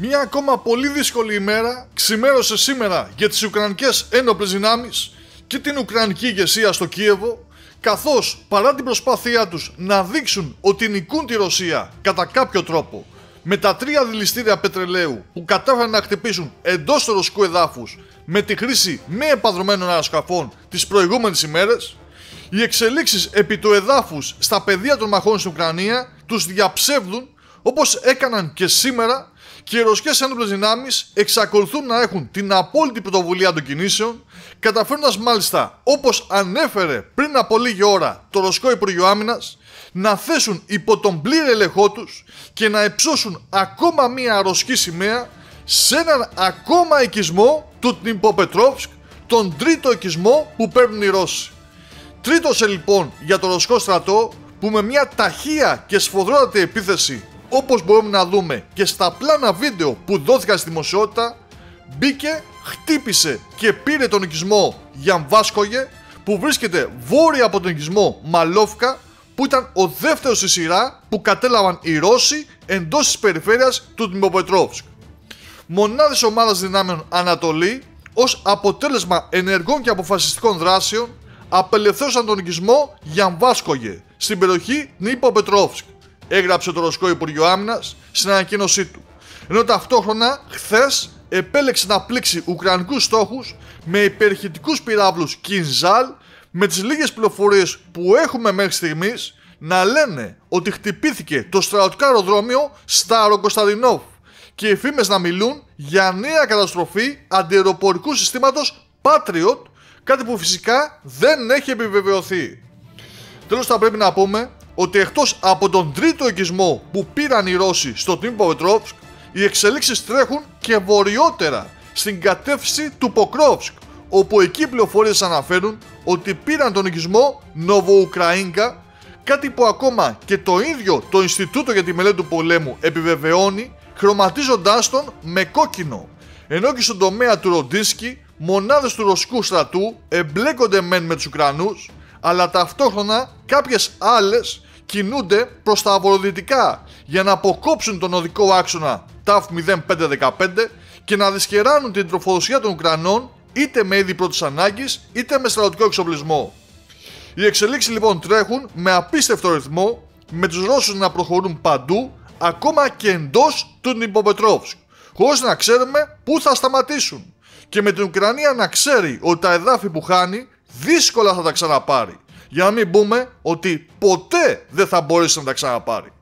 Μια ακόμα πολύ δύσκολη ημέρα ξημέρωσε σήμερα για τις Ουκρανικές ένοπλες δυνάμεις και την Ουκρανική ηγεσία στο Κίεβο, καθώς παρά την προσπάθειά τους να δείξουν ότι νικούν τη Ρωσία κατά κάποιο τρόπο με τα 3 δηληστήρια πετρελαίου που κατάφεραν να χτυπήσουν εντός του ρωσικού εδάφους με τη χρήση μη επανδρωμένων αεροσκαφών τις προηγούμενες ημέρες, οι εξελίξεις επί του εδάφους στα πεδία των μαχών στην Ουκρανία τους διαψεύδουν, όπως έκαναν και σήμερα, και οι ρωσικές ένοπλες δυνάμεις εξακολουθούν να έχουν την απόλυτη πρωτοβουλία των κινήσεων, καταφέρνοντας μάλιστα, όπως ανέφερε πριν από λίγη ώρα το Ρωσικό Υπουργείο Άμυνας, να θέσουν υπό τον πλήρη ελεγχό τους και να υψώσουν ακόμα μία ρωσική σημαία σε έναν ακόμα οικισμό του Ντνιπροπετρόβσκ, τον τρίτο οικισμό που παίρνουν οι Ρώσοι. Τρίτος λοιπόν για το ρωσικό στρατό, που με μια ταχεία και σφοδρότατη επίθεση, όπως μπορούμε να δούμε και στα πλάνα βίντεο που δόθηκαν στη δημοσιότητα, μπήκε, χτύπησε και πήρε τον οικισμό Γιαμβάσκογε, που βρίσκεται βόρεια από τον οικισμό Μαλόφκα, που ήταν ο δεύτερος στη σειρά που κατέλαβαν οι Ρώσοι εντός της περιφέρειας του Ντνιπροπετρόβσκ. Μονάδες ομάδας δυνάμεων Ανατολή, ως αποτέλεσμα ενεργών και αποφασιστικών δράσεων, απελευθέρωσαν τον οικισμό Γιαμβάσκογε στην περιοχή Ντνιπροπετρόβσκ, έγραψε το Ρωσικό Υπουργείο Άμυνας στην ανακοίνωσή του, ενώ ταυτόχρονα χθες επέλεξε να πλήξει ουκρανικούς στόχους με υπερηχητικούς πυράβλους Κινζάλ, με τις λίγες πληροφορίες που έχουμε μέχρι στιγμής να λένε ότι χτυπήθηκε το στρατιωτικό αεροδρόμιο Σταρο-Κωνσταντινόφ και οι φήμες να μιλούν για νέα καταστροφή αντιαεροπορικού συστήματος Patriot, κάτι που φυσικά δεν έχει επιβεβαιωθεί. Τέλος, θα πρέπει να πούμε ότι εκτός από τον τρίτο οικισμό που πήραν οι Ρώσοι στο Ντνιπροπετρόβσκ, οι εξελίξεις τρέχουν και βορειότερα στην κατεύθυνση του Ποκρόβσκ, όπου εκεί οι πληροφορίες αναφέρουν ότι πήραν τον οικισμό Νοβοουκραίνκα, κάτι που ακόμα και το ίδιο το Ινστιτούτο για τη Μελέτη του Πολέμου επιβεβαιώνει, χρωματίζοντάς τον με κόκκινο, ενώ και στον τομέα του Ροντίνσκι μονάδες του ρωσικού στρατού εμπλέκονται μεν με τους Ουκρανούς, αλλά ταυτόχρονα κάποιες άλλες κινούνται προς τα βορειοδυτικά για να αποκόψουν τον οδικό άξονα ΤΑΦ 0515 και να δυσχεράνουν την τροφοδοσία των Ουκρανών είτε με είδη πρώτης ανάγκης είτε με στρατιωτικό εξοπλισμό. Οι εξελίξεις λοιπόν τρέχουν με απίστευτο ρυθμό, με τους Ρώσους να προχωρούν παντού, ακόμα και εντός του Ντνιπροπετρόβσκ, χωρίς να ξέρουμε πού θα σταματήσουν, και με την Ουκρανία να ξέρει ότι τα εδάφη που χάνει δύσκολα θα τα ξαναπάρει, για να μην πούμε ότι ποτέ δεν θα μπορέσει να τα ξαναπάρει.